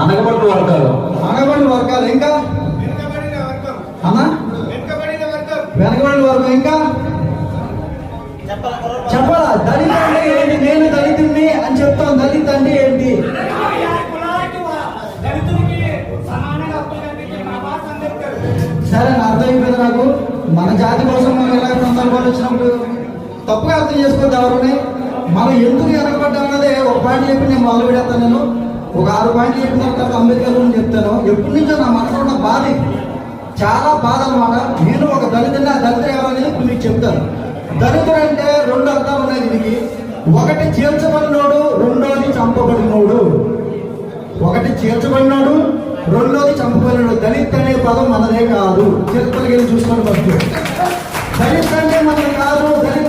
అనగబడిన వర్గాలు. అనగబడిన వర్గాలు. ఇంకా అన్న వెనకబడిన వర్గం. ఇంకా చెప్పాలా? దళిత అంటే ఏంటి? నేను దళితుడిని అని చెప్తాను. దళిత అంటే ఏంటి? సరే అర్థమైపోయింది నాకు. మన జాతి కోసం మనం ఎలా సందర్భాలు వచ్చినప్పుడు తప్పుగా అర్థం చేసుకోవద్దు ఎవరిని. మనం ఎందుకు వెనకబడ్డా అన్నదే ఒక పాయింట్ చెప్పి నేను మొదలు పెడతాను. నేను ఒక 6 పాయింట్లు చెప్పిన తర్వాత అంబేద్కర్ గురించి చెప్తాను. ఎప్పటి నుంచో నా మనసులో ఉన్న బాధ, చాలా బాధ అనమాట. నేను ఒక దళితుడిని, ఆ దళితుడు ఎవరనేది ఇప్పుడు మీకు చెప్తాను. దళితుడు అంటే 2 అర్థాలు ఉన్నాయి దీనికి. ఒకటి చేర్చబడినోడు, రెండోది చంపబడినోడు. ఒకటి చేర్చబడినోడు, రెండోది చంపబడినోడు. దళిత్ అనే పదం మనదే కాదు. చరిత్రకి వెళ్ళి చూసుకోండి ఫస్ట్. దళిత్ అంటే మనది కాదు. దళిత్